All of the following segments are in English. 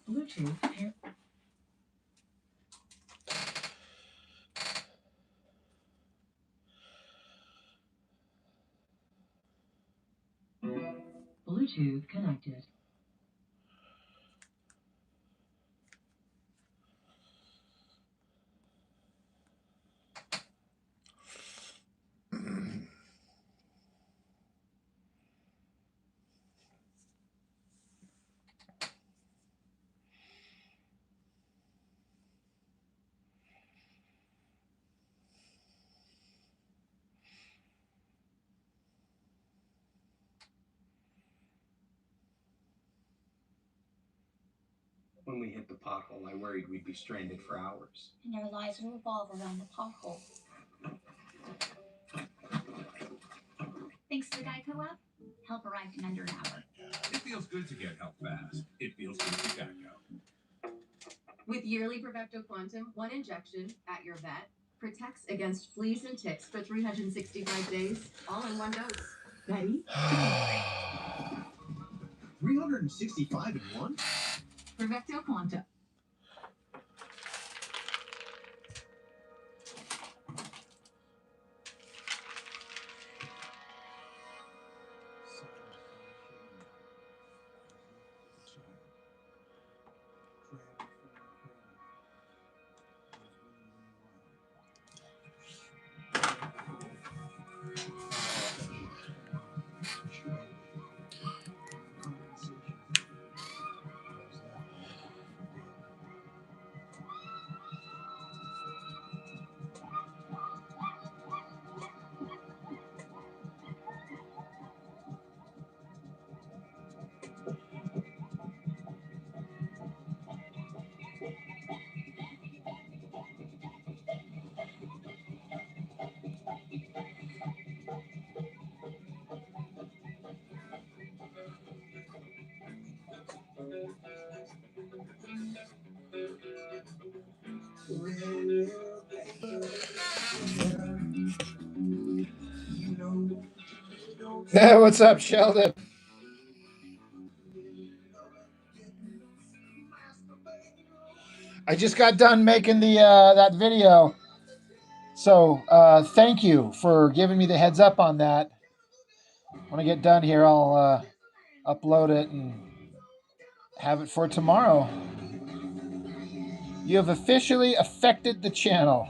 Bluetooth pair. Bluetooth connected. When we hit the pothole, I worried we'd be stranded for hours. And our lives will revolve around the pothole. Thanks to the Geico app, help arrived in under an hour. It feels good to get help fast. It feels good to Geico. With yearly Bravecto Quantum, one injection at your vet protects against fleas and ticks for 365 days, all in one dose. Ready? 365 in one? Bravecto Quantum. Hey, what's up, Sheldon? I just got done making the that video, so thank you for giving me the heads up on that. When I get done here, I'll upload it and have it for tomorrow. You have officially affected the channel.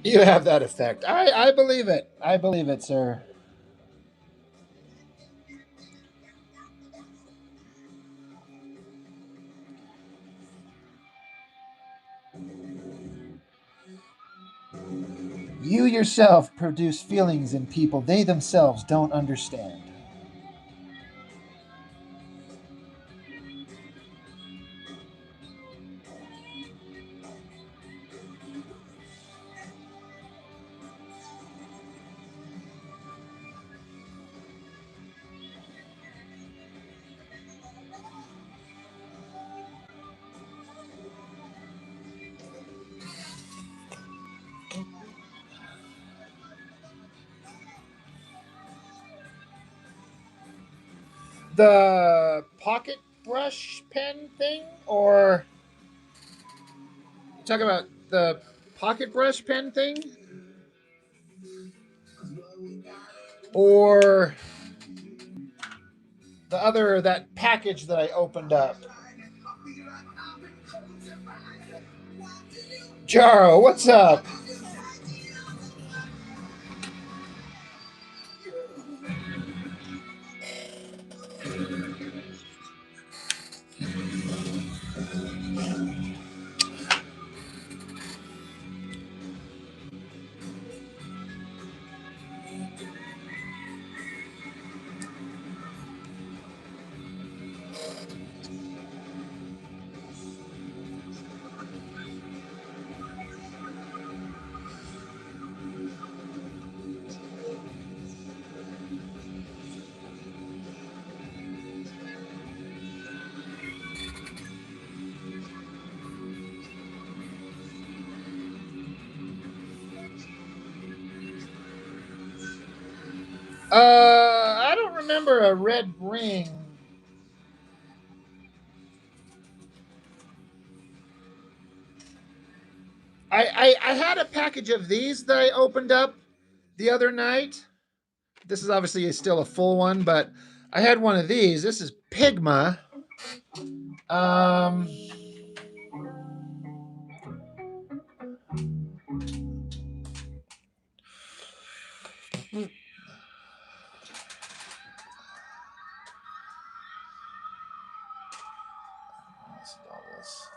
You have that effect. I believe it. I believe it, sir. You yourself produce feelings in people they themselves don't understand. The pocket brush pen thing, or you talk about the pocket brush pen thing, or the other, that package that I opened up? Jaro, what's up? I don't remember a red ring. I had a package of these that I opened up the other night. This is obviously still a full one, but I had one of these. This is Pigma. Um, what's all this?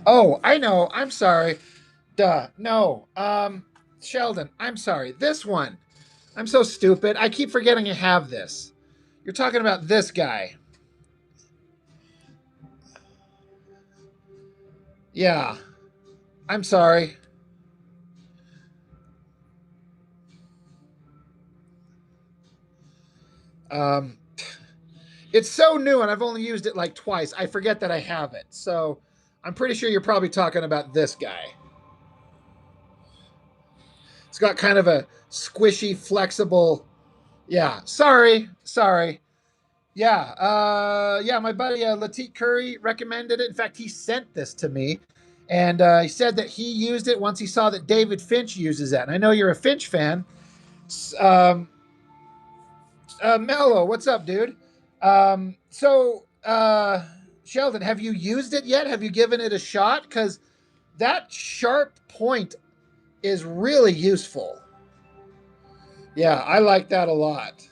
Oh, I know. I'm sorry. Duh. No. Sheldon, I'm sorry. This one. I'm so stupid. I keep forgetting you have this. You're talking about this guy. Yeah. I'm sorry. Um, it's so new and I've only used it like twice. I forget that I have it. So I'm pretty sure you're probably talking about this guy. It's got kind of a squishy, flexible. Yeah. Sorry. Yeah. Yeah. My buddy Latik Curry recommended it. In fact, he sent this to me. And he said that he used it once he saw that David Finch uses it. And I know you're a Finch fan. Um, Mello, what's up, dude? Sheldon, have you used it yet? Have you given it a shot? Because that sharp point is really useful. Yeah, I like that a lot.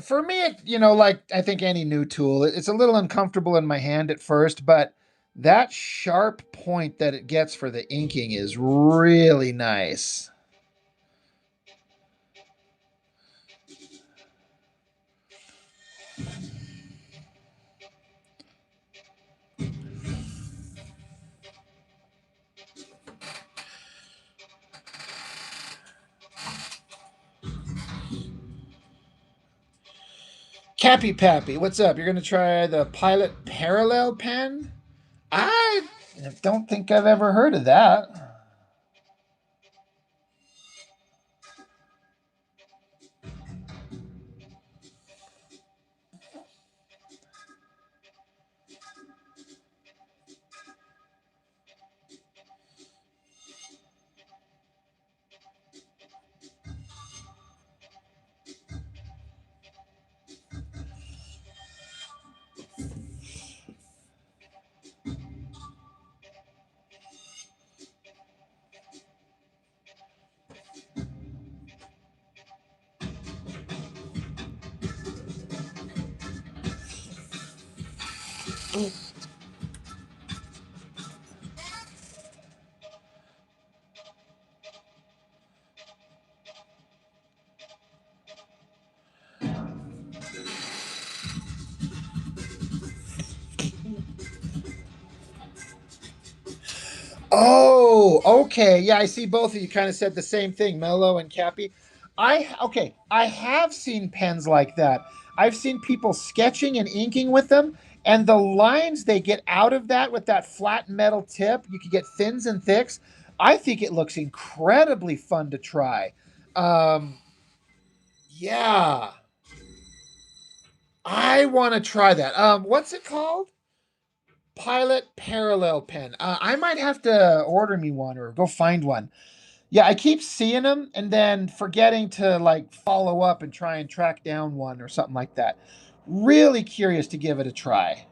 For me, like I think any new tool, it's a little uncomfortable in my hand at first, but that sharp point that it gets for the inking is really nice. Cappy Pappy, what's up? You're going to try the Pilot Parallel pen? I don't think I've ever heard of that. Oh, okay. Yeah, I see both of you kind of said the same thing, Mello and Cappy. I have seen pens like that. I've seen people sketching and inking with them, and the lines they get out of that with that flat metal tip, you can get thins and thicks. I think it looks incredibly fun to try. Um, yeah. I want to try that. What's it called? Pilot Parallel Pen. I might have to order me one or go find one. Yeah, I keep seeing them and then forgetting to like follow up and try and track down one or something like that. Really curious to give it a try.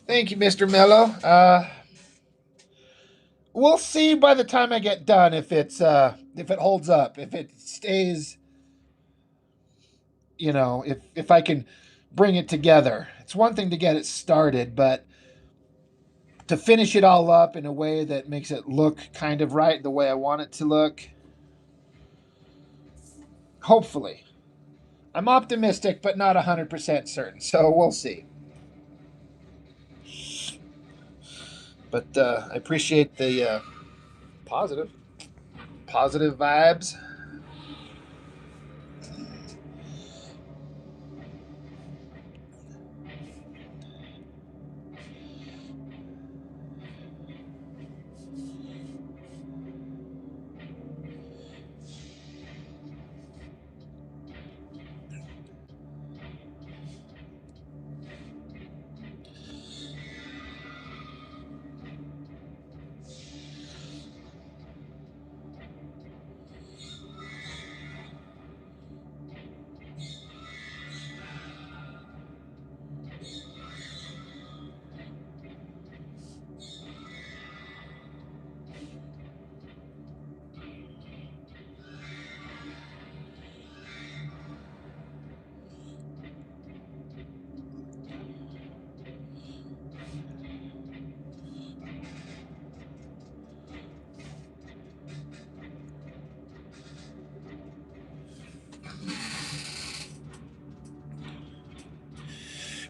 Thank you, Mr. Mello. We'll see by the time I get done if it holds up, if it stays, if I can bring it together. It's one thing to get it started, but to finish it all up in a way that makes it look kind of right the way I want it to look. Hopefully. I'm optimistic, but not 100% certain, so we'll see. But I appreciate the positive vibes.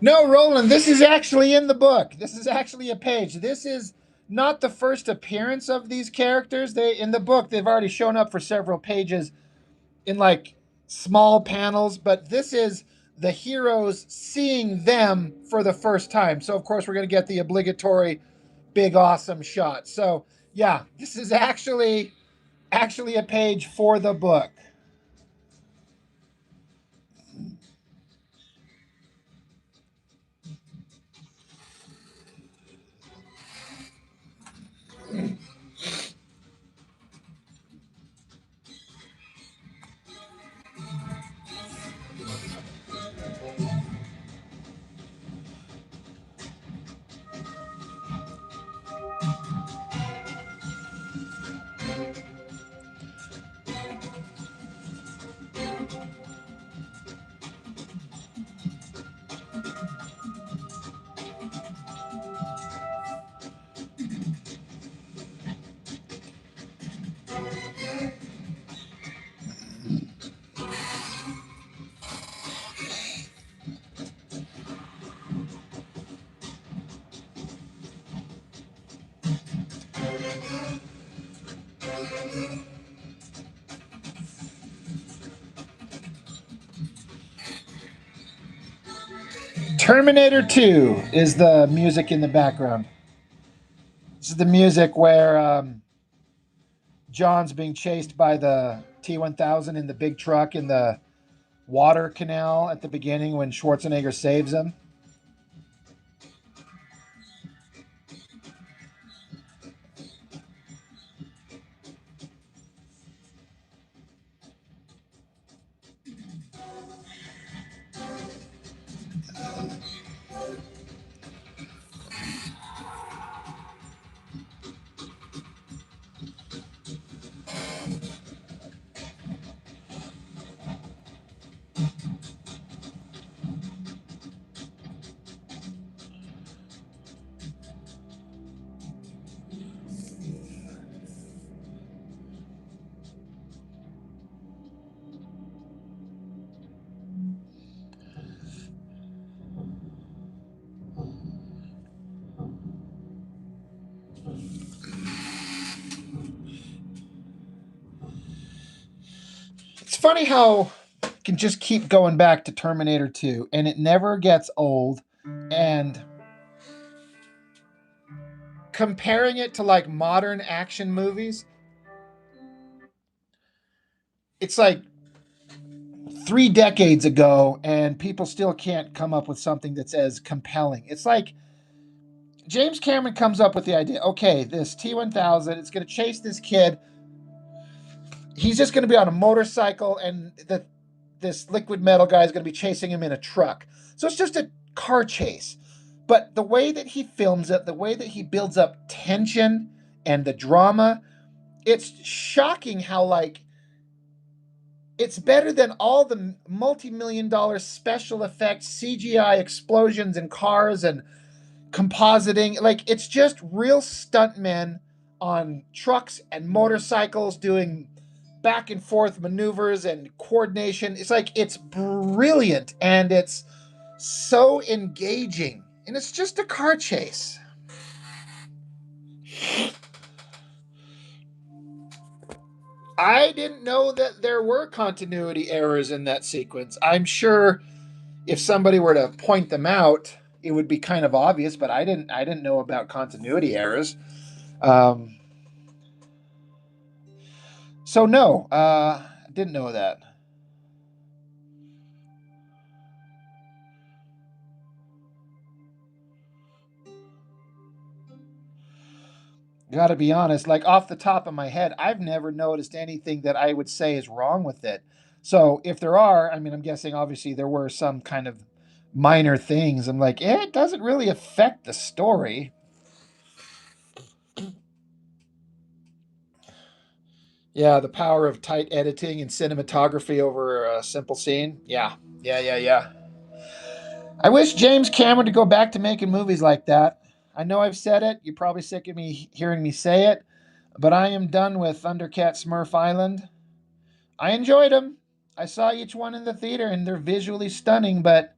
No, Roland, this is actually in the book. This is actually a page. This is not the first appearance of these characters. They in the book they've already shown up for several pages in like small panels, but this is the heroes seeing them for the first time. So of course we're going to get the obligatory big awesome shot. So, yeah, this is actually a page for the book. Terminator 2 is the music in the background. This is the music where John's being chased by the T-1000 in the big truck in the water canal at the beginning when Schwarzenegger saves him. funny how you can just keep going back to Terminator 2 and it never gets old. And comparing it to like modern action movies, it's like 3 decades ago and people still can't come up with something that's as compelling. It's like James Cameron comes up with the idea, okay, this T-1000, it's going to chase this kid. He's just going to be on a motorcycle and this liquid metal guy is going to be chasing him in a truck. So it's just a car chase. But the way that he films it, the way that he builds up tension and the drama, it's shocking how, like, it's better than all the multi-million-dollar special effects, CGI explosions and cars and compositing. Like, it's just real stuntmen on trucks and motorcycles doing back and forth maneuvers and coordination. It's like, it's brilliant and it's so engaging. And it's just a car chase. I didn't know that there were continuity errors in that sequence. I'm sure if somebody were to point them out, it would be kind of obvious, but I didn't know about continuity errors. So no, I didn't know that. Gotta be honest, like off the top of my head, I've never noticed anything that I would say is wrong with it. So if there are, I mean, I'm guessing obviously there were some kind of minor things. I'm like, it doesn't really affect the story. Yeah, the power of tight editing and cinematography over a simple scene. Yeah. I wish James Cameron to go back to making movies like that. I know I've said it. You're probably sick of me hearing me say it, but I am done with Thundercat Smurf Island. I enjoyed them. I saw each one in the theater, and they're visually stunning, but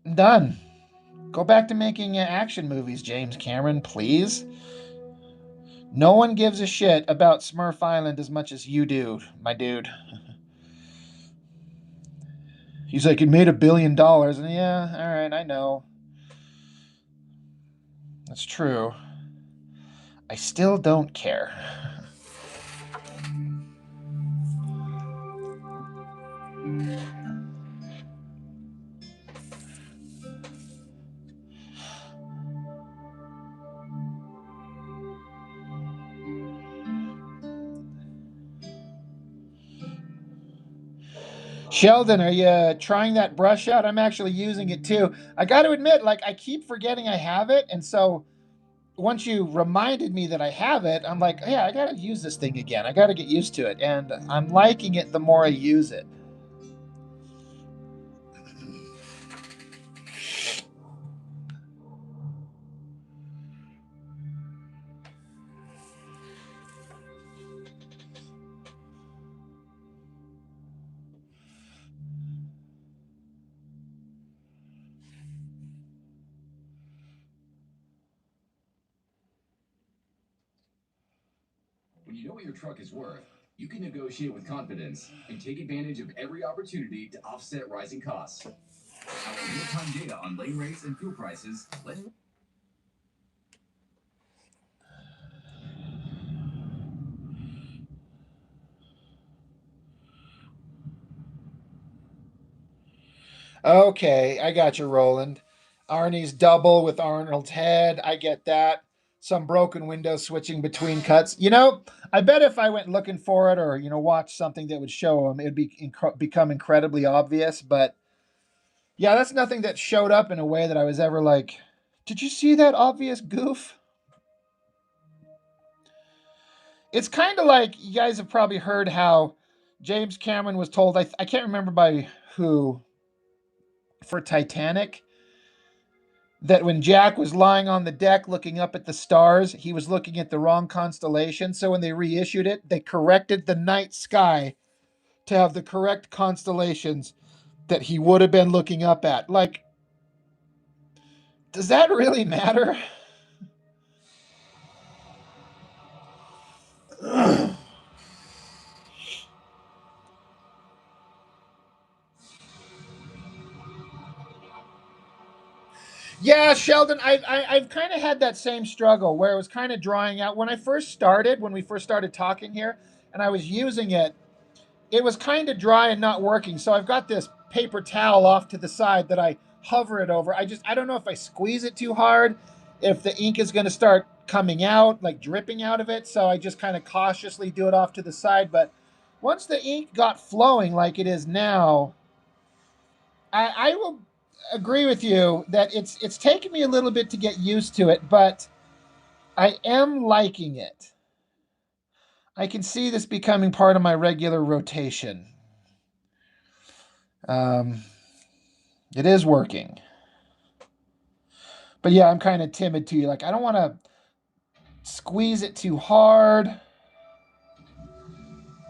I'm done. Go back to making action movies, James Cameron, please. No one gives a shit about Smurf Island as much as you do, my dude. He's like, it made $1 billion. And yeah, all right, I know. That's true. I still don't care. Sheldon, are you trying that brush out? I'm actually using it too. I got to admit, like, I keep forgetting I have it. And so once you reminded me that I have it, I'm like, yeah, I got to use this thing again. I got to get used to it. And I'm liking it the more I use it. When you know what your truck is worth, you can negotiate with confidence and take advantage of every opportunity to offset rising costs. Our real-time data on lane rates and fuel prices. Okay, I got you, Roland. Arnie's double with Arnold's head. I get that. Some broken window switching between cuts. You know, I bet if I went looking for it or, watched something that would show him, it would become incredibly obvious. But yeah, that's nothing that showed up in a way that I was ever like, did you see that obvious goof? It's kind of like you guys have probably heard how James Cameron was told, I can't remember by who, for Titanic, that when Jack was lying on the deck looking up at the stars, he was looking at the wrong constellation. So when they reissued it, they corrected the night sky to have the correct constellations that he would have been looking up at. Like, does that really matter? Yeah, Sheldon, I've kind of had that same struggle where it was kind of drying out. When we first started talking here, and I was using it, it was kind of dry and not working. So I've got this paper towel off to the side that I hover it over. I don't know if I squeeze it too hard, if the ink is going to start coming out, like dripping out of it. So I just kind of cautiously do it off to the side. But once the ink got flowing like it is now, I will agree with you that it's taken me a little bit to get used to it, but I am liking it. I can see this becoming part of my regular rotation. Um, it is working. But yeah, I'm kind of timid too. Like, I don't want to squeeze it too hard.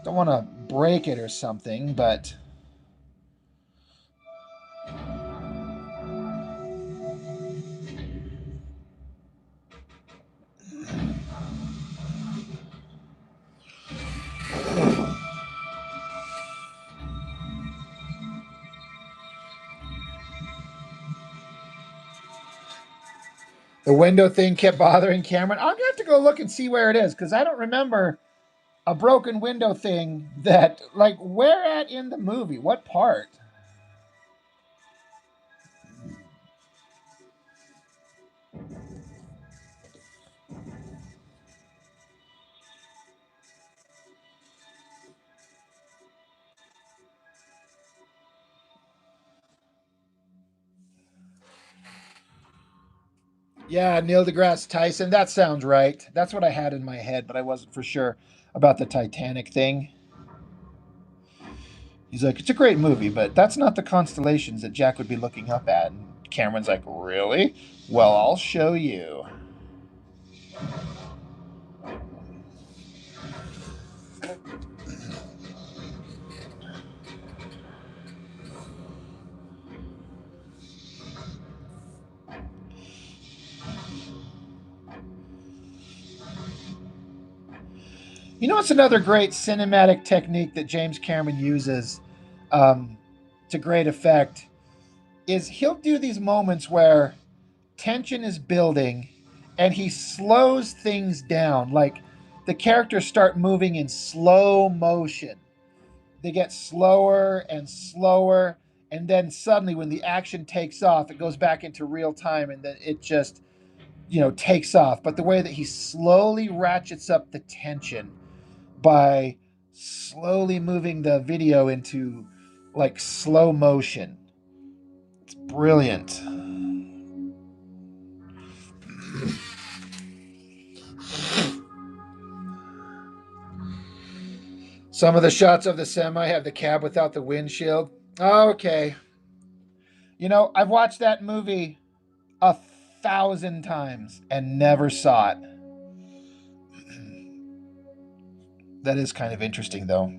Don't want to break it or something, but the window thing kept bothering Cameron. I'm gonna have to go look and see where it is because I don't remember a broken window thing that, like, where at in the movie? What part? Yeah, Neil deGrasse Tyson. That sounds right. That's what I had in my head, but I wasn't for sure about the Titanic thing. He's like, it's a great movie, but that's not the constellations that Jack would be looking up at. And Cameron's like, really? Well, I'll show you. You know, it's another great cinematic technique that James Cameron uses um, to great effect is he'll do these moments where tension is building and he slows things down. Like the characters start moving in slow motion. They get slower and slower. And then suddenly, when the action takes off, it goes back into real time and then it just, takes off. But the way that he slowly ratchets up the tension by slowly moving the video into like slow motion. It's brilliant. Some of the shots of the semi have the cab without the windshield. Okay. I've watched that movie 1,000 times and never saw it. That is kind of interesting, though.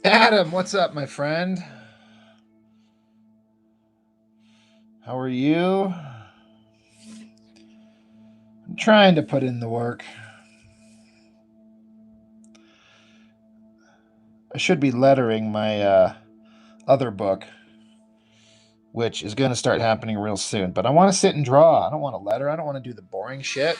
Adam, what's up, my friend? How are you? I'm trying to put in the work. I should be lettering my other book, which is going to start happening real soon. But I want to sit and draw. I don't want to letter. I don't want to do the boring shit.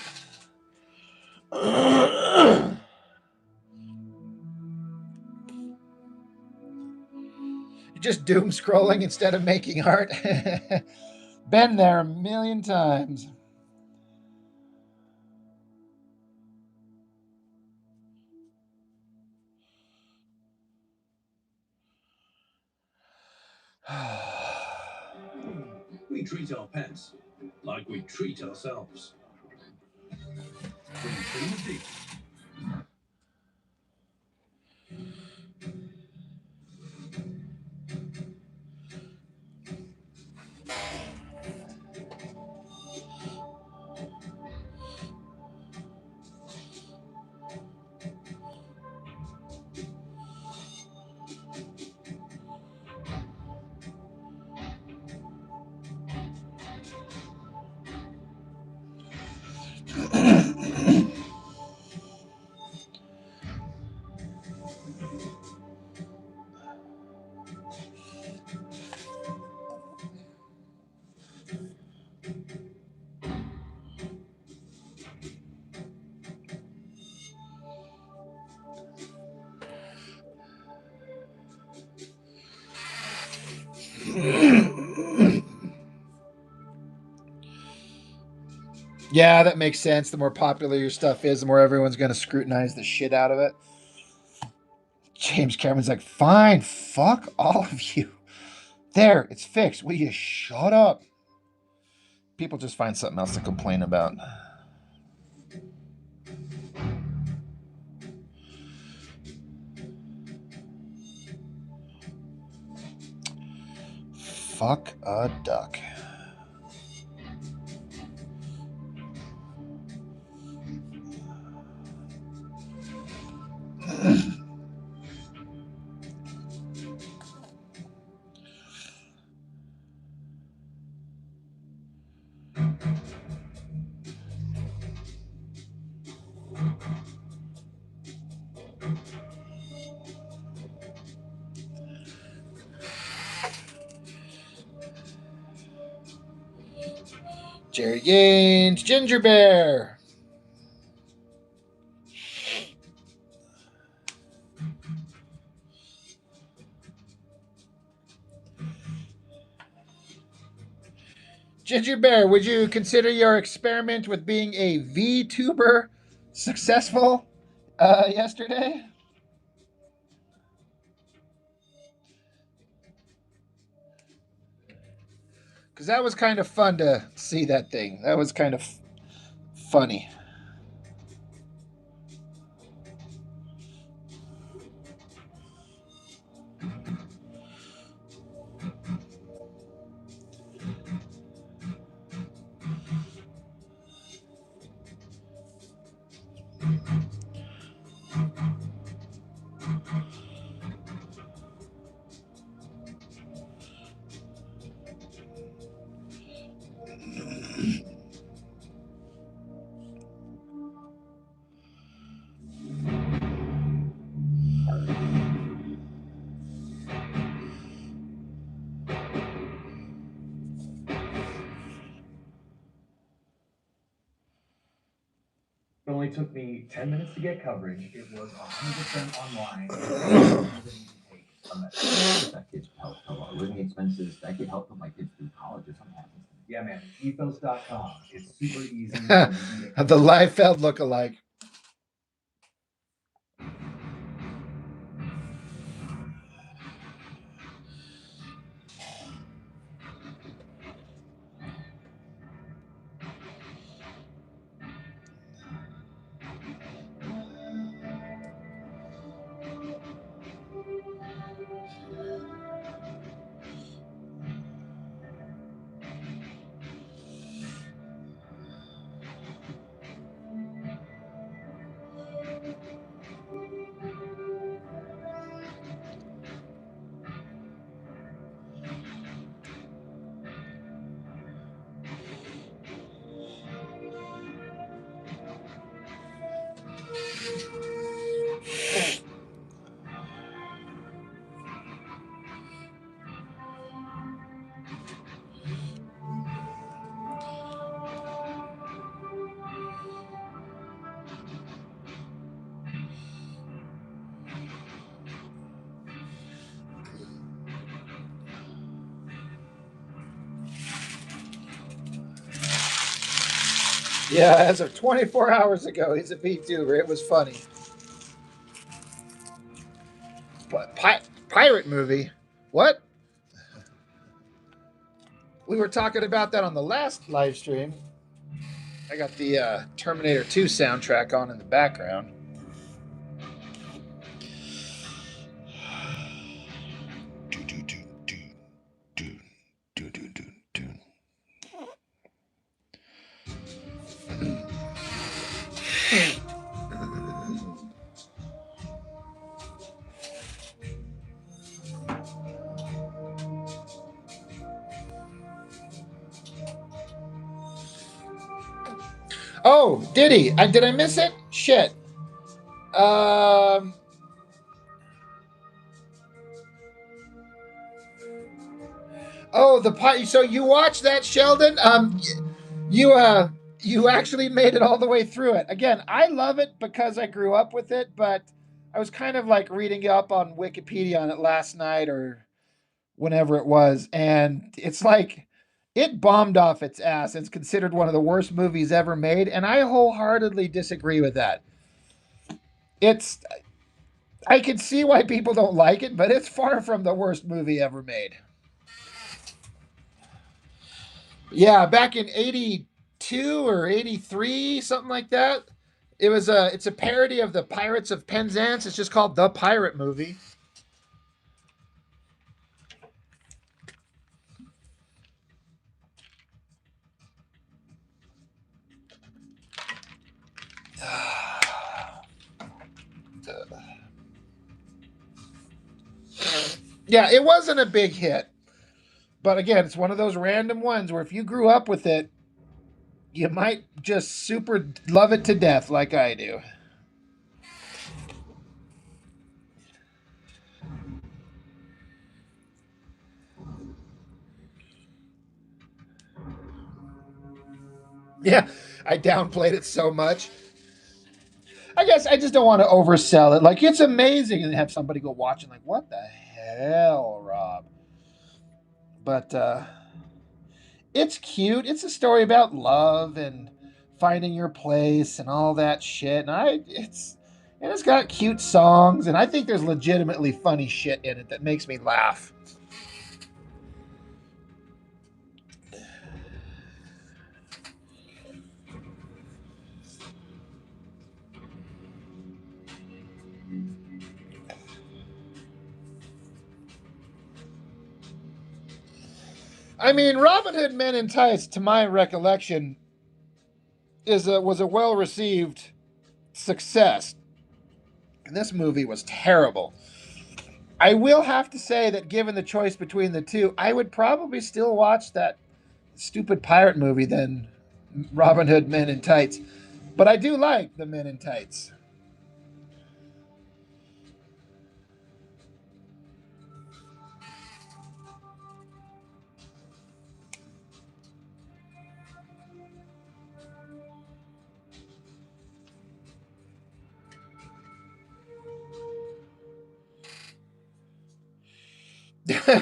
You're just doom scrolling instead of making art. Been there a million times. We treat our pets like we treat ourselves. Yeah, that makes sense. The more popular your stuff is, the more everyone's going to scrutinize the shit out of it. James Cameron's like, fine, fuck all of you. There, it's fixed. Will you shut up? People just find something else to complain about. Fuck a duck. Jerry Gaines, Ginger Bear. Ginger Bear, would you consider your experiment with being a VTuber successful yesterday? Because that was kind of fun to see that thing. That was kind of funny. It only took me 10 minutes to get coverage. It was 100% online. That kid's help cover our living expenses. That could help put my kids through college if something happens. Yeah, man. Ethos.com. It's super easy. The Liefeld lookalike. Yeah, as of 24 hours ago, he's a VTuber. It was funny. But pirate movie? What? We were talking about that on the last live stream. I got the Terminator 2 soundtrack on in the background. Oh, did he? Did I miss it? Shit. Oh, the pie. So you watched that, Sheldon? You actually made it all the way through it. Again, I love it because I grew up with it, but I was kind of like reading up on Wikipedia on it last night or whenever it was, and it's like It bombed off its ass. It's considered one of the worst movies ever made, and I wholeheartedly disagree with that. It's I can see why people don't like it, but it's far from the worst movie ever made. Yeah, back in 82 or 83, something like that. It's a parody of the Pirates of Penzance. It's just called The Pirate Movie. Yeah, it wasn't a big hit. But again, it's one of those random ones where if you grew up with it, you might just super love it to death like I do. Yeah, I downplayed it so much. I guess I just don't want to oversell it. Like, it's amazing and have somebody go watch it like, what the hell, Rob? But it's cute. It's a story about love and finding your place and all that shit. And it's got cute songs, and I think there's legitimately funny shit in it that makes me laugh. I mean, Robin Hood Men in Tights, to my recollection, was a well received success. And this movie was terrible. I will have to say that given the choice between the two, I would probably still watch that stupid pirate movie than Robin Hood Men in Tights. But I do like the Men in Tights.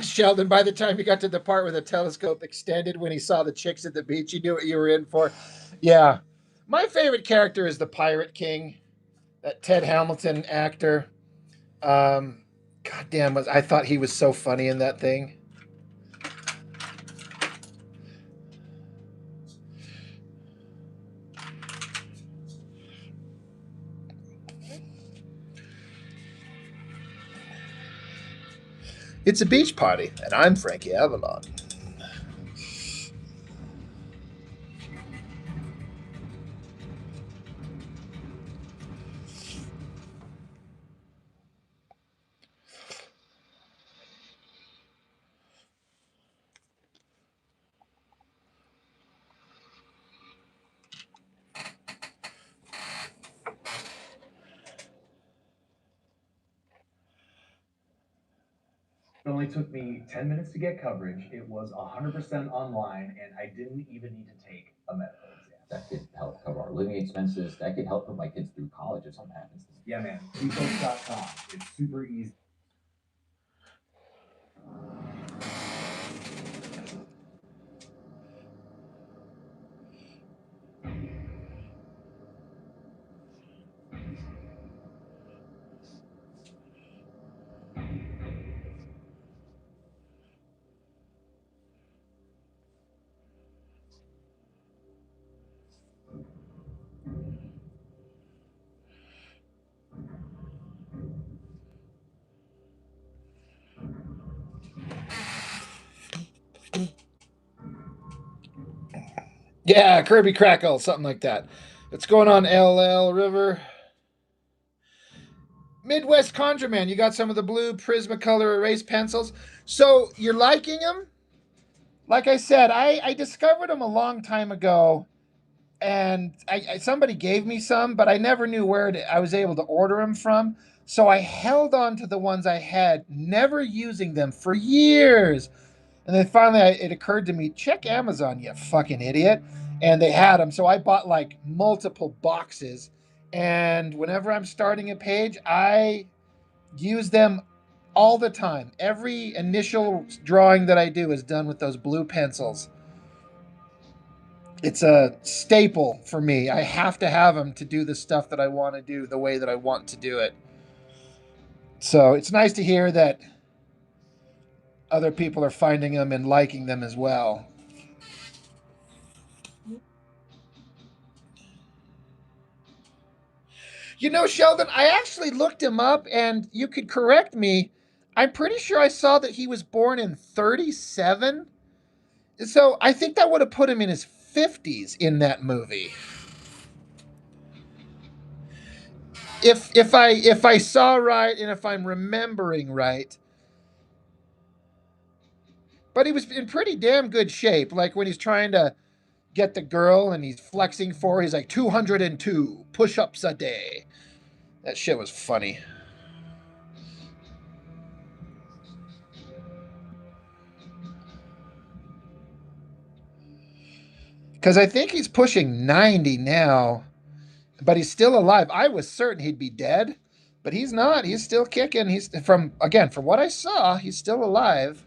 Sheldon, by the time you got to the part where the telescope extended when he saw the chicks at the beach, you knew what you were in for. Yeah. My favorite character is the Pirate King, that Ted Hamilton actor. God damn, I thought he was so funny in that thing. It's a beach party, and I'm Frankie Avalon. It only took me 10 minutes to get coverage. It was 100% online, and I didn't even need to take a medical exam. That could help cover our living expenses. That could help put my kids through college if something happens to them. Yeah, man. Ecoach.com. It's super easy. Yeah, Kirby Crackle, something like that. What's going on, LL River? Midwest ConjureMan, you got some of the blue Prismacolor erase pencils. So you're liking them? Like I said, I discovered them a long time ago, and somebody gave me some, but I never knew where I was able to order them from. So I held on to the ones I had, never using them for years. And then finally it occurred to me, check Amazon, you fucking idiot. And they had them. So I bought like multiple boxes. And whenever I'm starting a page, I use them all the time. Every initial drawing that I do is done with those blue pencils. It's a staple for me. I have to have them to do the stuff that I want to do the way that I want to do it. So it's nice to hear that other people are finding them and liking them as well. You know, Sheldon, I actually looked him up, and you could correct me. I'm pretty sure I saw that he was born in 37. So I think that would have put him in his 50s in that movie. If I saw right and if I'm remembering right. But he was in pretty damn good shape. Like when he's trying to get the girl and he's flexing for her, he's like 202 push-ups a day. That shit was funny. Because I think he's pushing 90 now, but he's still alive. I was certain he'd be dead, but he's not. He's still kicking. He's from what I saw, he's still alive.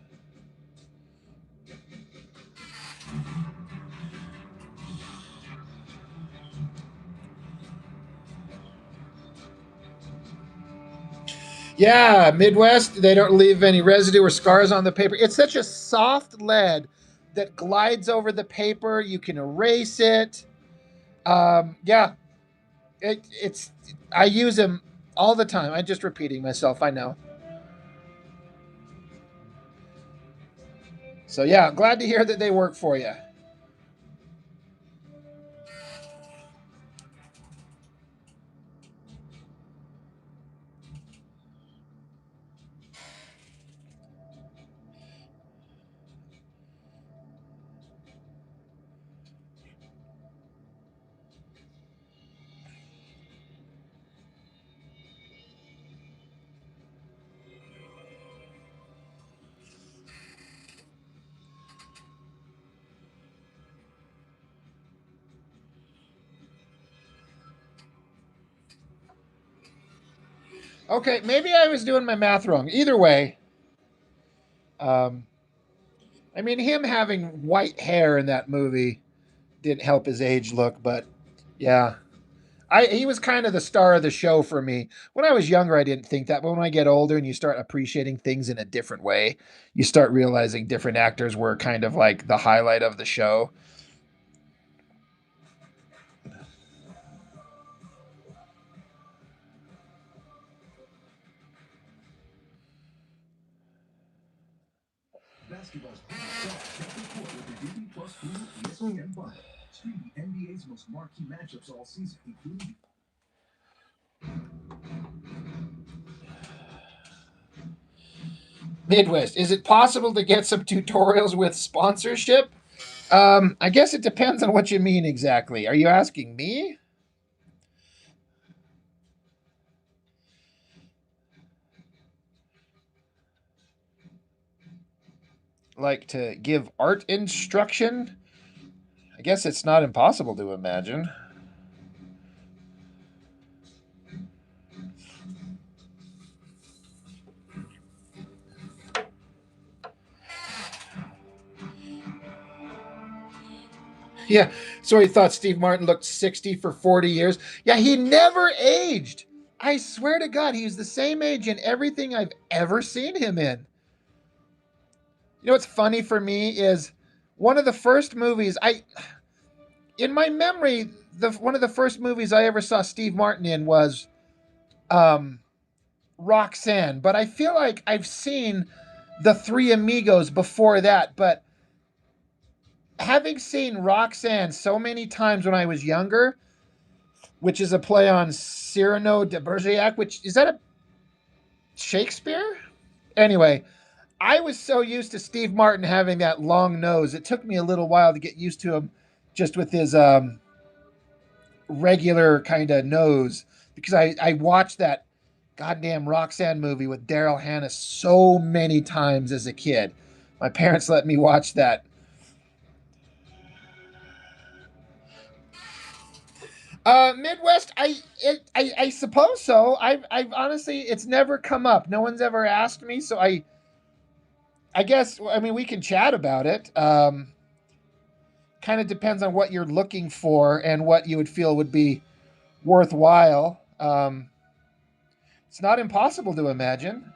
Yeah, Midwest, they don't leave any residue or scars on the paper. It's such a soft lead that glides over the paper. You can erase it. Yeah, it's. I use them all the time. I'm just repeating myself. I know. So yeah, glad to hear that they work for you. Okay, maybe I was doing my math wrong. Either way, um, I mean, him having white hair in that movie didn't help his age look, but yeah. He was kind of the star of the show for me. When I was younger, I didn't think that, but when I get older and you start appreciating things in a different way, you start realizing different actors were kind of like the highlight of the show. Basketball's biggest star, check the court with the Disney Plus Hulu ESPN bundle. Stream the NBA's most marquee matchups all season, including Midwest, is it possible to get some tutorials with sponsorship? I guess it depends on what you mean exactly. Are you asking me? Like to give art instruction? I guess it's not impossible to imagine. Yeah, so he thought Steve Martin looked 60 for 40 years. Yeah, he never aged. I swear to God, he's the same age in everything I've ever seen him in. You know what's funny for me is one of the first movies in my memory, one of the first movies I ever saw Steve Martin in was Roxanne, but I feel like I've seen The Three Amigos before that, but having seen Roxanne so many times when I was younger, which is a play on Cyrano de Bergerac, which is that a Shakespeare? Anyway, I was so used to Steve Martin having that long nose. It took me a little while to get used to him just with his regular kind of nose because I watched that goddamn Roxanne movie with Daryl Hannah so many times as a kid. My parents let me watch that. Midwest, I suppose so. I've honestly, it's never come up. No one's ever asked me, so I guess, I mean, we can chat about it. kind of depends on what you're looking for and what you would feel would be worthwhile. It's not impossible to imagine.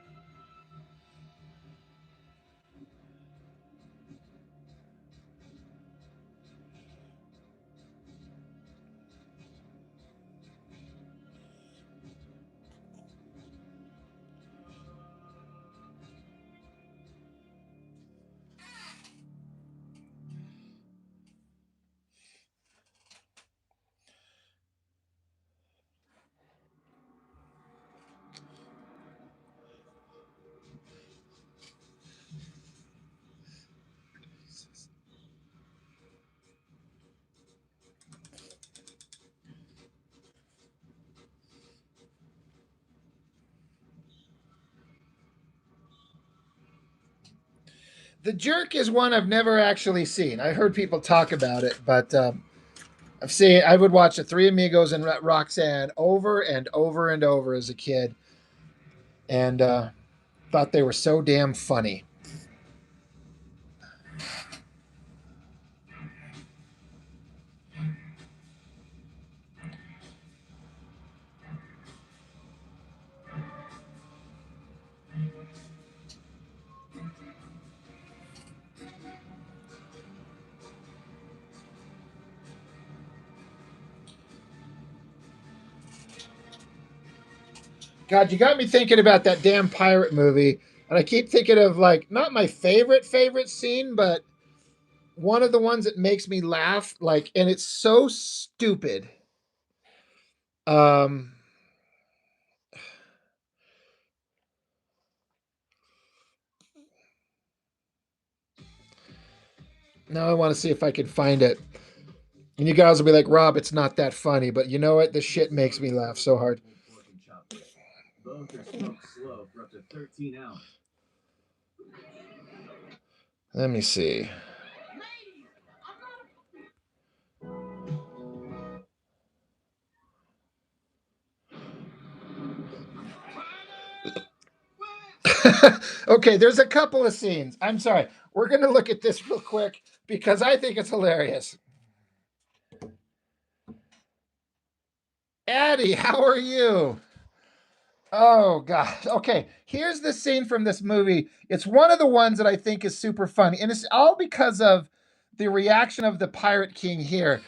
The Jerk is one I've never actually seen. I heard people talk about it, but I would watch the Three Amigos and Roxanne over and over and over as a kid, and thought they were so damn funny. God, you got me thinking about that damn pirate movie, and I keep thinking of, like, not my favorite scene, but one of the ones that makes me laugh, like, and it's so stupid. Now I want to see if I can find it. And you guys will be like, Rob, it's not that funny, but you know what? This shit makes me laugh so hard. Both are smoked slow for up to 13 hours. Let me see. Okay, there's a couple of scenes. I'm sorry. We're going to look at this real quick because I think it's hilarious. Addie, how are you? Oh, God. Okay, here's the scene from this movie. It's one of the ones that I think is super funny, and it's all because of the reaction of the Pirate King here.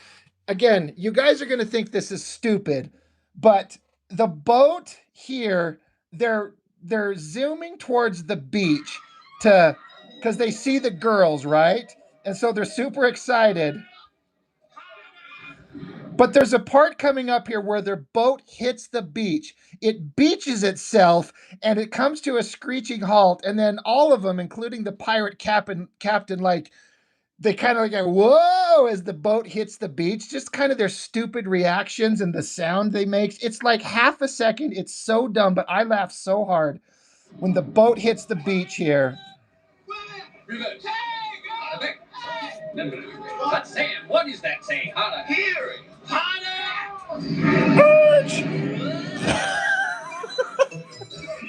Again, you guys are going to think this is stupid, but the boat here, they're zooming towards the beach to because they see the girls, right? And so they're super excited. But there's a part coming up here where their boat hits the beach. It beaches itself and it comes to a screeching halt. And then all of them, including the pirate captain, like, they kind of like go, whoa, as the boat hits the beach. Just kind of their stupid reactions and the sound they make. It's like half a second. It's so dumb, but I laugh so hard when the boat hits the beach here. That's Sam. What is that saying? Holla. Hearing.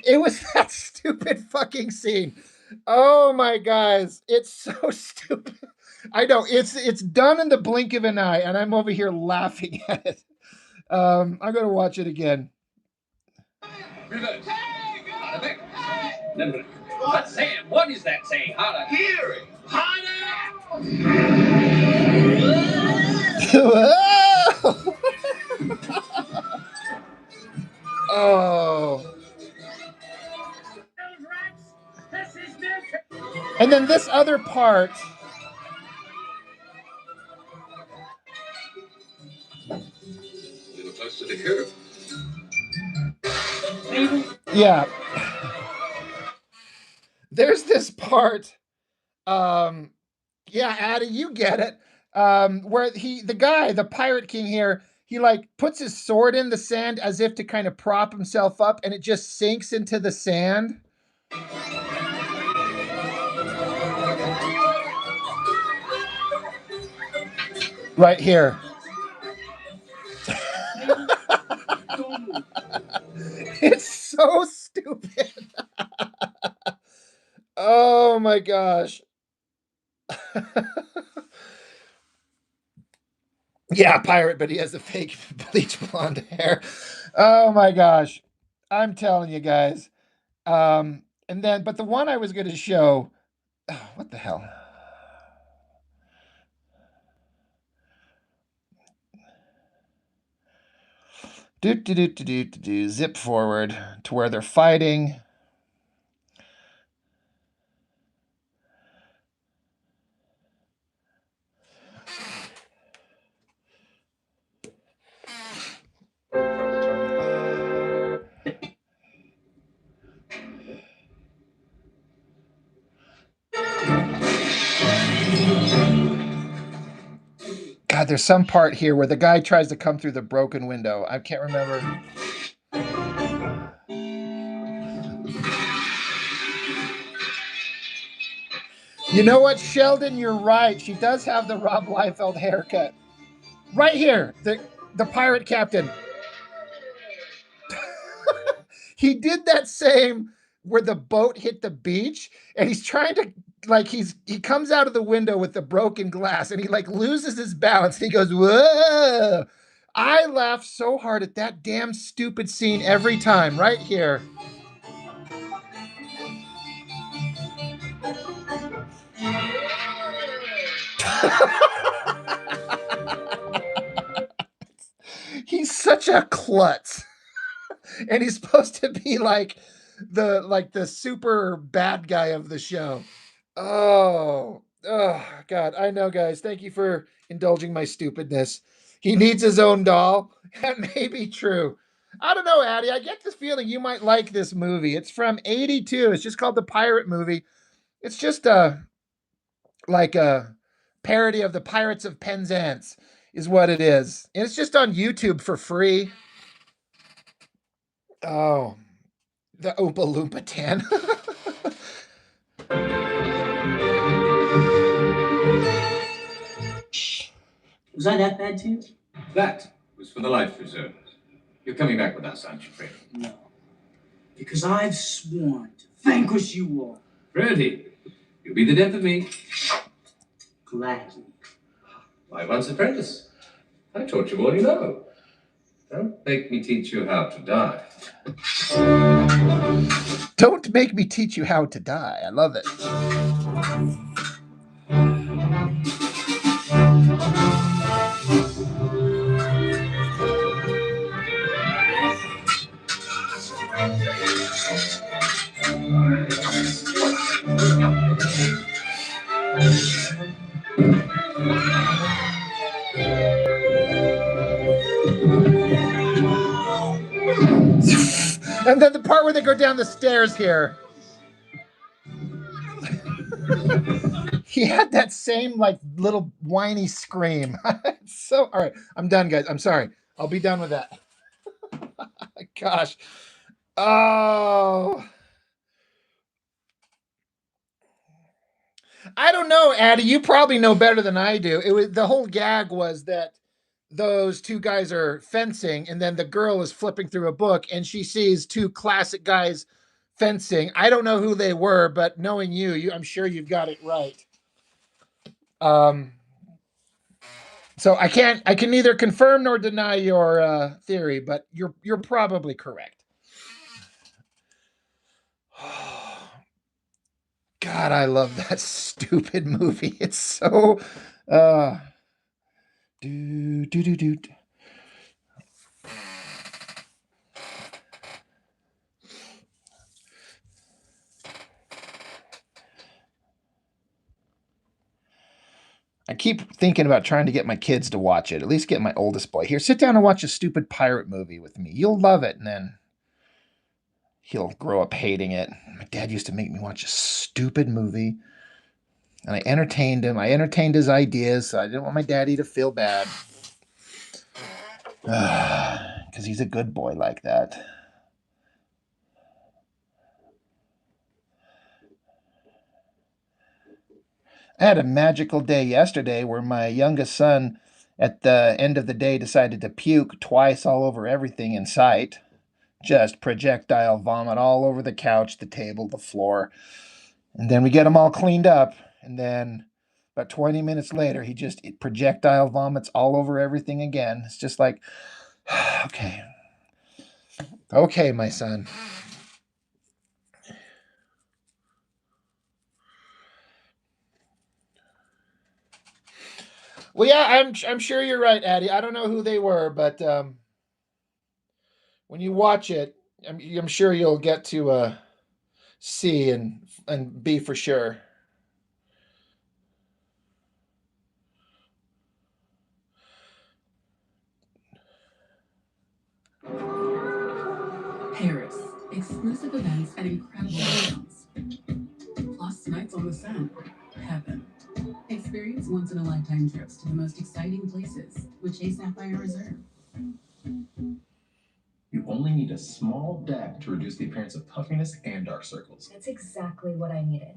It was that stupid fucking scene. Oh my guys, it's so stupid. I know it's done in the blink of an eye, and I'm over here laughing at it. I'm gonna watch it again. That's Sam. What is that saying? Holla. Hearing. Oh. And then this other part. Close to the curve. Yeah. There's this part. Yeah, Addie, you get it. Where the Pirate King here, he like puts his sword in the sand as if to kind of prop himself up, and it just sinks into the sand. Right here. It's so stupid. Oh my gosh. Yeah, pirate, but he has the fake bleach blonde hair. Oh my gosh. I'm telling you guys. And then, but the one I was going to show, oh, what the hell? Zip forward to where they're fighting. God, there's some part here where the guy tries to come through the broken window. I can't remember. You know what, Sheldon? You're right. She does have the Rob Liefeld haircut. Right here, the pirate captain. He did that same where the boat hit the beach, and he's trying to he comes out of the window with the broken glass, and he like loses his balance. And he goes, "Whoa!" I laugh so hard at that damn stupid scene every time. Right here. He's such a klutz. And he's supposed to be like the super bad guy of the show. Oh God. I know, guys. Thank you for indulging my stupidness. He needs his own doll. That may be true. I don't know, Addie. I get this feeling you might like this movie. It's from '82. It's just called The Pirate Movie. It's just like a parody of the Pirates of Penzance is what it is. And it's just on YouTube for free. Oh, the Oompa Loompa Tan. Was I that bad too? That was for the life preservers. You're coming back with us, aren't you, Freddy? No. Because I've sworn to vanquish you all. Freddy, you'll be the death of me. Gladly. My once apprentice. I taught you all you know. Don't make me teach you how to die. Don't make me teach you how to die. I love it. And then the part where they go down the stairs here. He had that same like little whiny scream. So, all right, I'm done, guys. I'm sorry. I'll be done with that. Gosh. Oh. I don't know, Addie. You probably know better than I do. It was the whole gag was that those two guys are fencing, and then the girl is flipping through a book, and she sees two classic guys fencing. I don't know who they were, but knowing you, I'm sure you've got it right. So I can neither confirm nor deny your theory, but you're probably correct. God, I love that stupid movie. It's so do. I keep thinking about trying to get my kids to watch it. At least get my oldest boy. Here, sit down and watch a stupid pirate movie with me. You'll love it, and then he'll grow up hating it. My dad used to make me watch a stupid movie, and I entertained him. I entertained his ideas, so I didn't want my daddy to feel bad. Because he's a good boy like that. I had a magical day yesterday where my youngest son, at the end of the day, decided to puke twice all over everything in sight. Just projectile vomit all over the couch, the table, the floor. And then we get them all cleaned up. And then But 20 minutes later, he just projectile vomits all over everything again. It's just like, okay. Okay, my son. Well, yeah, I'm sure you're right, Addie. I don't know who they were, but when you watch it, I'm sure you'll get to see and be for sure. Paris. Exclusive events and incredible discounts. Plus nights on the Seine. Heaven. Experience once-in-a-lifetime trips to the most exciting places with Chase Sapphire Reserve. You only need a small dab to reduce the appearance of puffiness and dark circles. That's exactly what I needed.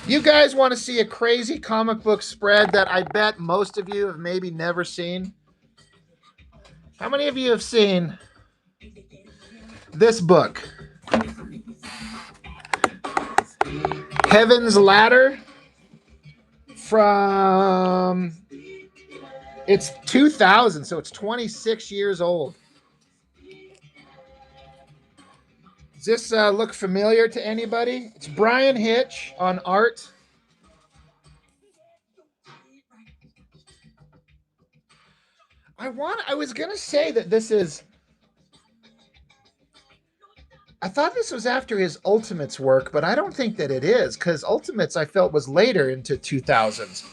You guys want to see a crazy comic book spread that I bet most of you have maybe never seen? How many of you have seen this book? Heaven's Ladder from, it's 2000, so it's 26 years old. Does this look familiar to anybody? It's Brian Hitch on art. I was going to say that this is, I thought this was after his Ultimates work, but I don't think that it is, because Ultimates I felt was later into 2000s.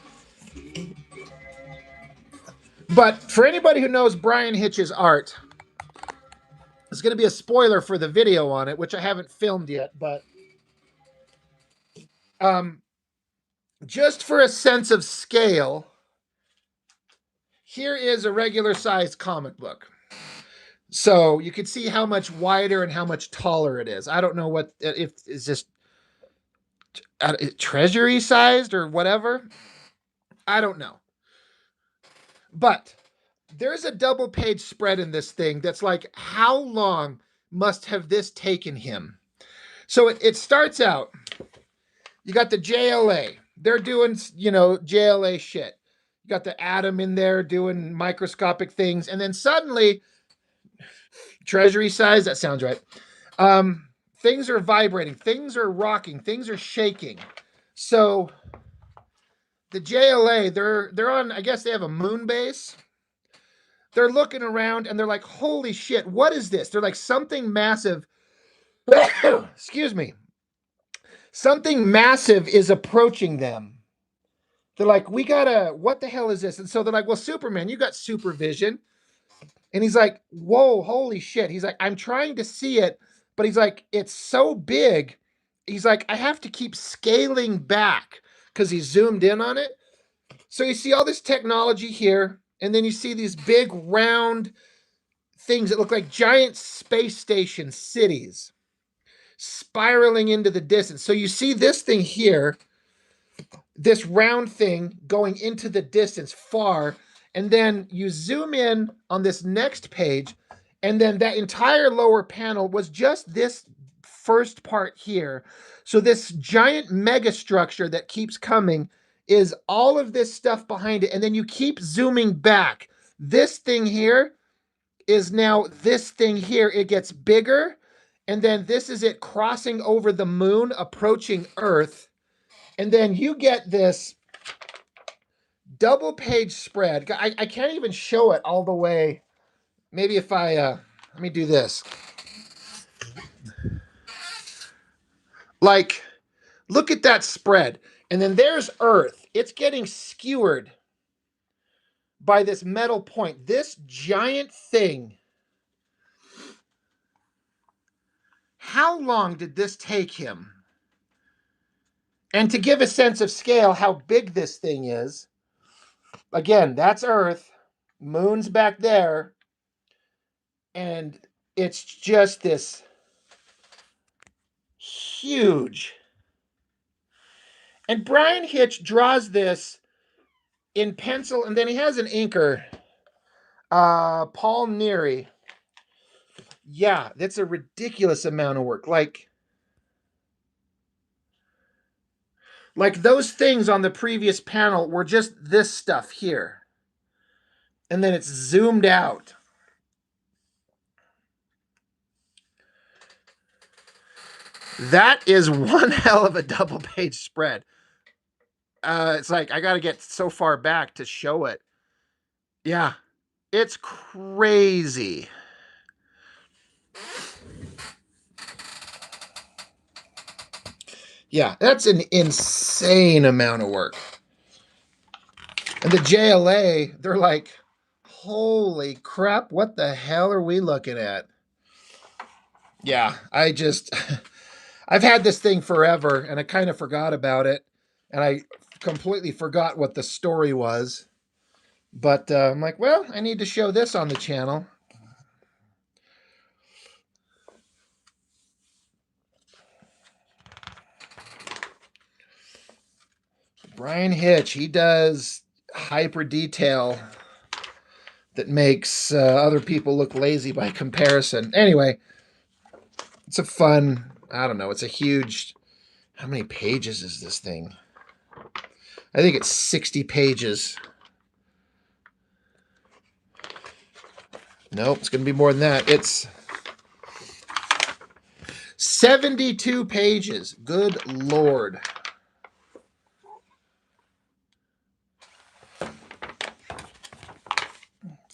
But for anybody who knows Brian Hitch's art, there's going to be a spoiler for the video on it, which I haven't filmed yet, but just for a sense of scale, here is a regular sized comic book. So you can see how much wider and how much taller it is. I don't know what, if it's just treasury sized or whatever. I don't know. But there's a double page spread in this thing that's like, how long must have this taken him? So it starts out, you got the JLA. They're doing, you know, JLA shit. You got the Atom in there doing microscopic things. And then suddenly, treasury size, that sounds right. Things are vibrating. Things are rocking. Things are shaking. So the JLA, they're on, I guess they have a moon base. They're looking around and they're like, holy shit, what is this? They're like, something massive. Excuse me. Something massive is approaching them. They're like, we gotta, what the hell is this? And so they're like, well, Superman, you got supervision. And he's like, whoa, holy shit. He's like, I'm trying to see it, but he's like, it's so big. He's like, I have to keep scaling back because he zoomed in on it. So you see all this technology here, and then you see these big round things that look like giant space station cities spiraling into the distance. So you see this thing here, this round thing going into the distance far, and then you zoom in on this next page, and then that entire lower panel was just this first part here. So this giant mega structure that keeps coming is all of this stuff behind it, and then you keep zooming back. This thing here is now this thing here. It gets bigger, and then this is it crossing over the moon, approaching Earth. And then you get this double page spread. I can't even show it all the way. Maybe if I, let me do this. Like, look at that spread. And then there's Earth. It's getting skewered by this metal point. This giant thing. How long did this take him? And to give a sense of scale, how big this thing is, again, that's Earth, moon's back there, and it's just this huge. And Brian Hitch draws this in pencil, and then he has an inker, Paul Neary. Yeah, that's a ridiculous amount of work. Like those things on the previous panel were just this stuff here. And then it's zoomed out. That is one hell of a double page spread. It's like, I got to get so far back to show it. Yeah, it's crazy. Yeah, that's an insane amount of work. And the JLA, they're like, holy crap, what the hell are we looking at? Yeah, I've had this thing forever, and I kind of forgot about it. And I completely forgot what the story was. But I'm like, well, I need to show this on the channel. Brian Hitch, he does hyper detail that makes other people look lazy by comparison. Anyway, it's a fun, I don't know, it's a huge, how many pages is this thing? I think it's 60 pages. Nope, it's going to be more than that. It's 72 pages. Good Lord.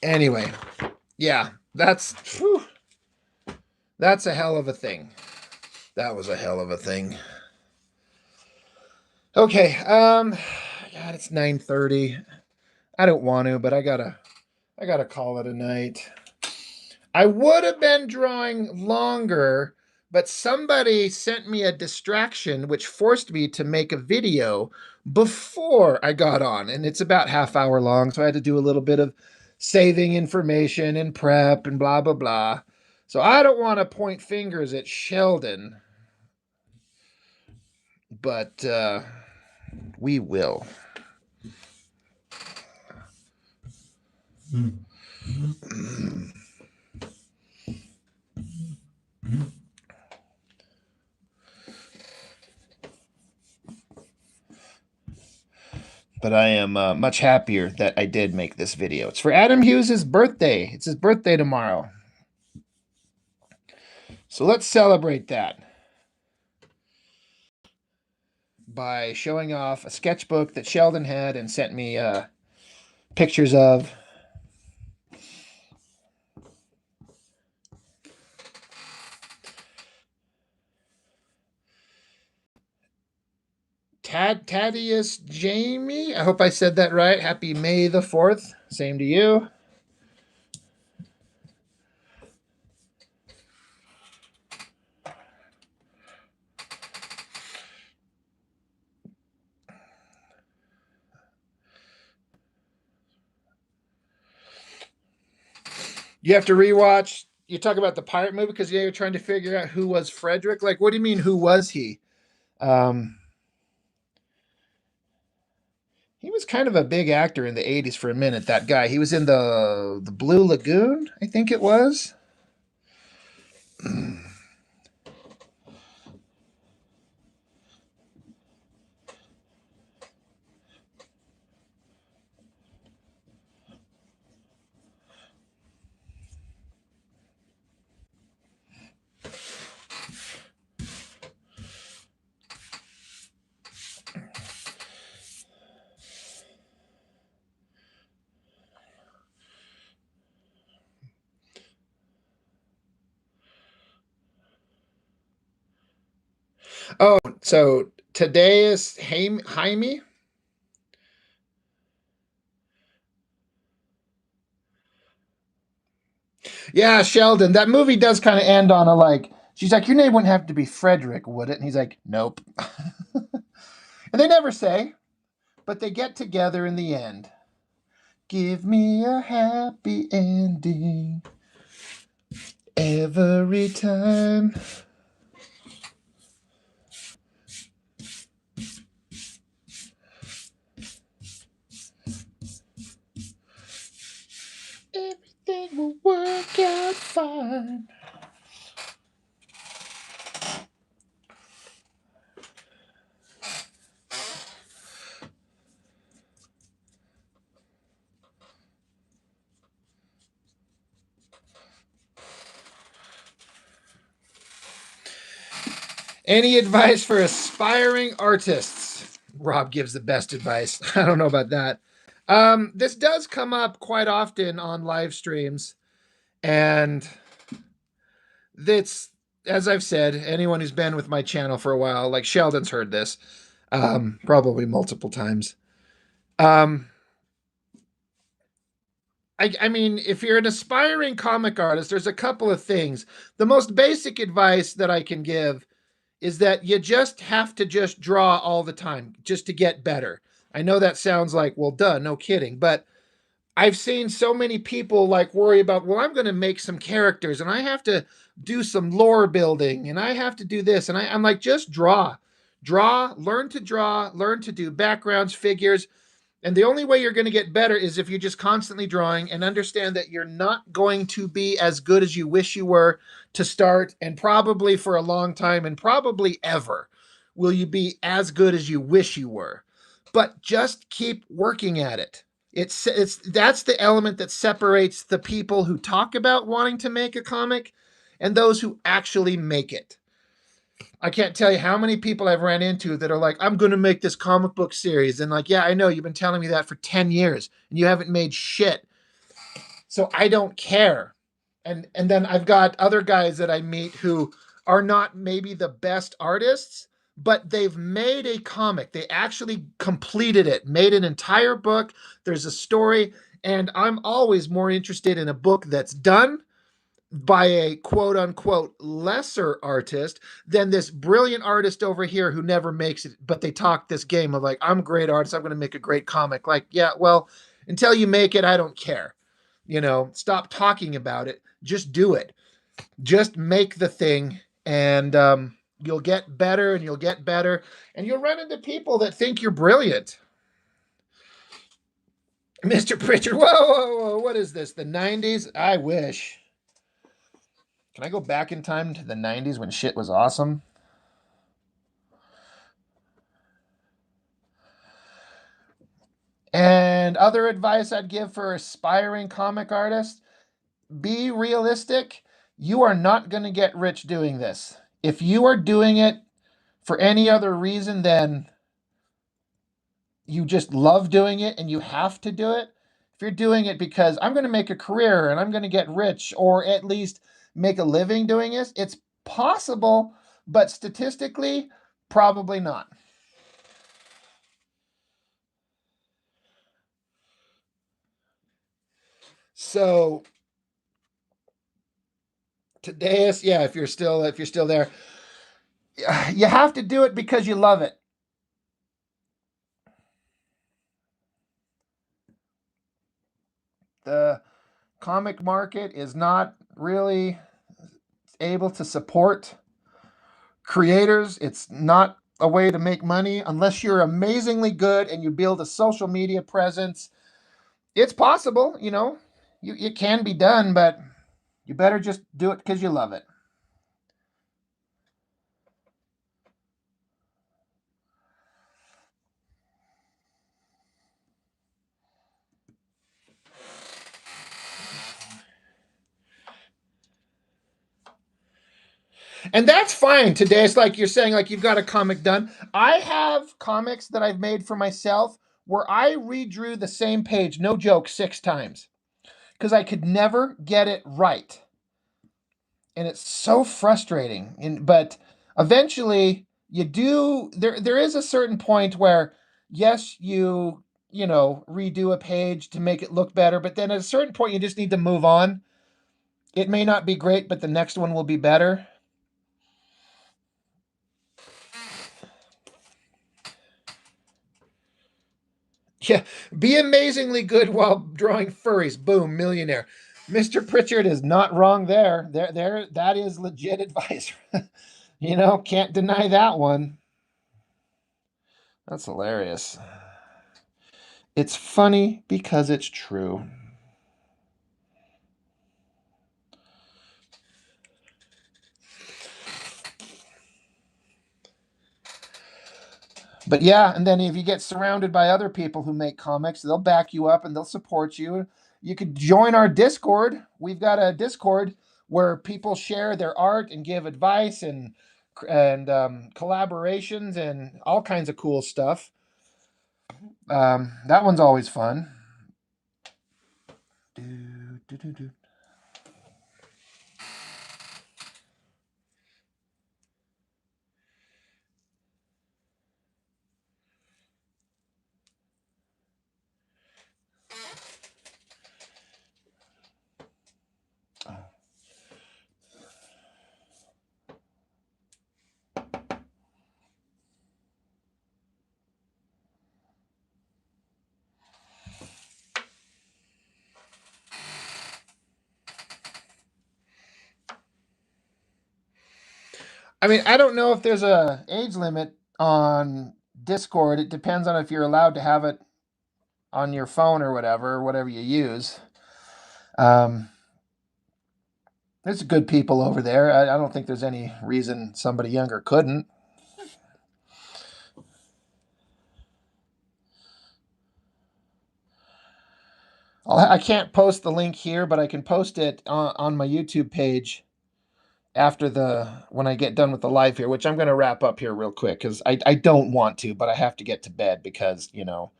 Anyway, yeah, that's a hell of a thing. That was a hell of a thing. Okay, God, it's 9:30. I don't want to, but I gotta call it a night. I would have been drawing longer, but somebody sent me a distraction which forced me to make a video before I got on, and it's about half hour long, so I had to do a little bit of saving information and prep and blah, blah, blah. So I don't want to point fingers at Sheldon, but we will. But I am much happier that I did make this video. It's for Adam Hughes' birthday. It's his birthday tomorrow. So let's celebrate that by showing off a sketchbook that Sheldon had and sent me pictures of. Thaddeus Jamie, I hope I said that right. Happy May the 4th. Same to you. You have to rewatch. You talk about the pirate movie because you're trying to figure out who was Frederick. Like, what do you mean, who was he? He was kind of a big actor in the 80s for a minute, that guy. He was in the Blue Lagoon, I think it was. Oh, so today is Jaime. Yeah, Sheldon. That movie does kind of end on a like. She's like, your name wouldn't have to be Frederick, would it? And he's like, nope. And they never say, but they get together in the end. Give me a happy ending every time. Everything will work out fine. Any advice for aspiring artists? Rob gives the best advice. I don't know about that. This does come up quite often on live streams. And that's, as I've said, anyone who's been with my channel for a while, like Sheldon's heard this, probably multiple times. I mean, if you're an aspiring comic artist, there's a couple of things. The most basic advice that I can give is that you just have to just draw all the time just to get better. I know that sounds like, well, duh, no kidding. But I've seen so many people like worry about, well, I'm going to make some characters and I have to do some lore building and I have to do this. And I'm like, just draw. learn to draw, learn to do backgrounds, figures. And the only way you're going to get better is if you're just constantly drawing and understand that you're not going to be as good as you wish you were to start, and probably for a long time, and probably ever will you be as good as you wish you were. But just keep working at it. That's the element that separates the people who talk about wanting to make a comic and those who actually make it. I can't tell you how many people I've ran into that are like, I'm going to make this comic book series. And like, yeah, I know you've been telling me that for 10 years and you haven't made shit. So I don't care. And then I've got other guys that I meet who are not maybe the best artists, but they've made a comic. They actually completed it, made an entire book. There's a story. And I'm always more interested in a book that's done by a quote unquote lesser artist than this brilliant artist over here who never makes it, but they talk this game of like, I'm a great artist, I'm going to make a great comic. Like, yeah, well, until you make it, I don't care. Stop talking about it. Just do it. Just make the thing, and you'll get better and you'll get better, and you'll run into people that think you're brilliant. Mr. Pritchard, whoa, what is this? The 90s? I wish. Can I go back in time to the 90s when shit was awesome? And other advice I'd give for aspiring comic artists, be realistic. You are not going to get rich doing this. If you are doing it for any other reason than you just love doing it and you have to do it, if you're doing it because I'm going to make a career and I'm going to get rich or at least make a living doing this, it's possible, but statistically, probably not. So today is, yeah, if you're still there, you have to do it because you love it. The comic market is not really able to support creators. It's not a way to make money unless you're amazingly good and you build a social media presence. It's possible, it can be done, but you better just do it because you love it. And that's fine. Today, it's like you're saying, like you've got a comic done. I have comics that I've made for myself where I redrew the same page, no joke, 6 times because I could never get it right. And it's so frustrating. But eventually you do, there is a certain point where, yes, you redo a page to make it look better. But then at a certain point, you just need to move on. It may not be great, but the next one will be better. Yeah, be amazingly good while drawing furries. Boom, millionaire. Mr. Pritchard is not wrong there. That is legit advice. Can't deny that one. That's hilarious. It's funny because it's true. But yeah, and then if you get surrounded by other people who make comics, they'll back you up and they'll support you. You could join our Discord. We've got a Discord where people share their art and give advice and collaborations and all kinds of cool stuff. That one's always fun. I mean, I don't know if there's a age limit on Discord. It depends on if you're allowed to have it on your phone or whatever you use. There's good people over there. I don't think there's any reason somebody younger couldn't. I can't post the link here, but I can post it on my YouTube page after when I get done with the live here, which I'm going to wrap up here real quick because I don't want to, but I have to get to bed because, you know,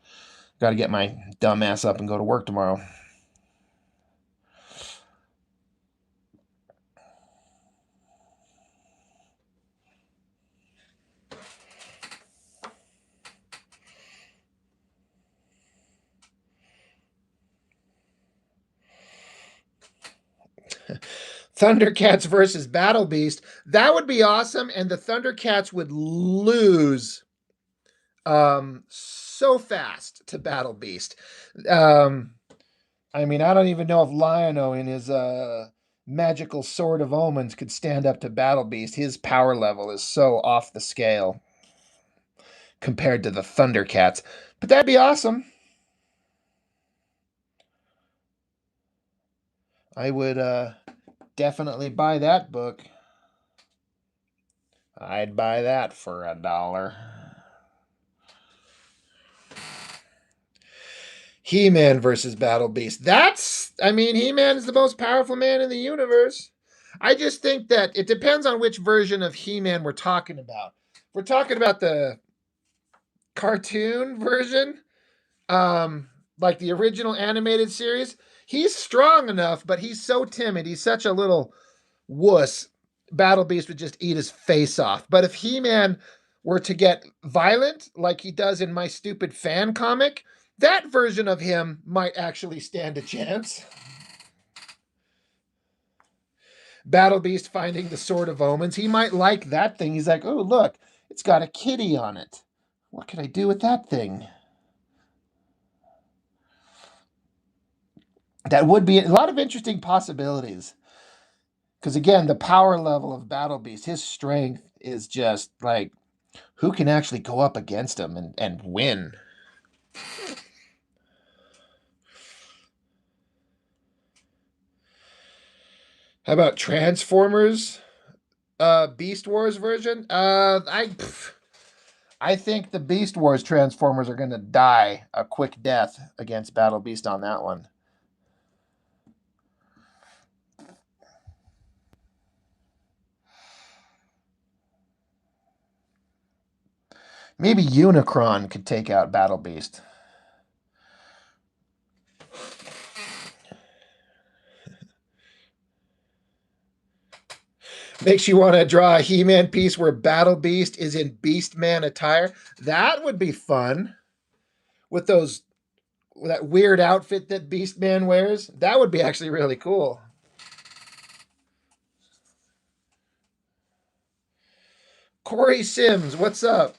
got to get my dumb ass up and go to work tomorrow. Thundercats versus Battle Beast. That would be awesome, and the Thundercats would lose so fast to Battle Beast. I mean, I don't even know if Lion-O in his magical Sword of Omens could stand up to Battle Beast. His power level is so off the scale compared to the Thundercats. But that'd be awesome. I would definitely buy that book. I'd buy that for $1. He-Man versus Battle Beast. He-Man is the most powerful man in the universe. I just think that it depends on which version of He-Man we're talking about. We're talking about the cartoon version, like the original animated series. He's strong enough, but he's so timid. He's such a little wuss. Battle Beast would just eat his face off. But if He-Man were to get violent, like he does in My Stupid Fan comic, that version of him might actually stand a chance. Battle Beast finding the Sword of Omens. He might like that thing. He's like, oh, look, it's got a kitty on it. What can I do with that thing? That would be a lot of interesting possibilities. Because, again, the power level of Battle Beast, his strength is just like, who can actually go up against him and win? How about Transformers Beast Wars version? I think the Beast Wars Transformers are going to die a quick death against Battle Beast on that one. Maybe Unicron could take out Battle Beast. Makes you want to draw a He-Man piece where Battle Beast is in Beastman attire. That would be fun. With that weird outfit that Beastman wears. That would be actually really cool. Corey Sims, what's up?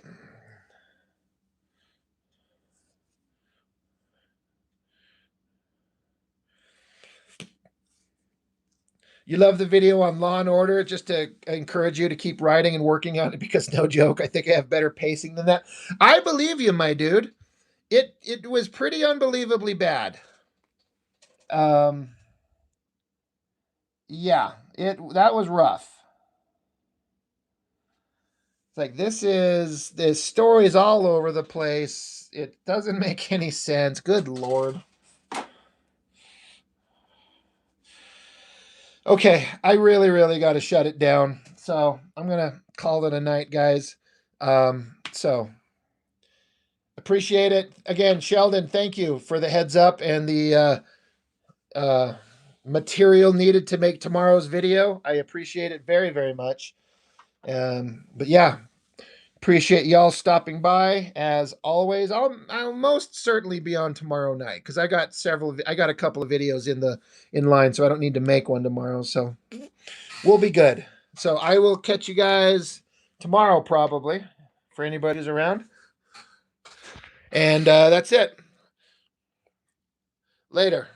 You love the video on Law and Order, just to encourage you to keep writing and working on it, because no joke, I think I have better pacing than that. I believe you, my dude. It was pretty unbelievably bad. Yeah, that was rough. It's like this story's all over the place. It doesn't make any sense. Good Lord. Okay, I really, really got to shut it down. So I'm going to call it a night, guys. So appreciate it. Again, Sheldon, thank you for the heads up and the material needed to make tomorrow's video. I appreciate it very, very much. But yeah, appreciate y'all stopping by as always. I'll most certainly be on tomorrow night because I got a couple of videos in line, so I don't need to make one tomorrow. So we'll be good. So I will catch you guys tomorrow probably for anybody who's around. And that's it. Later.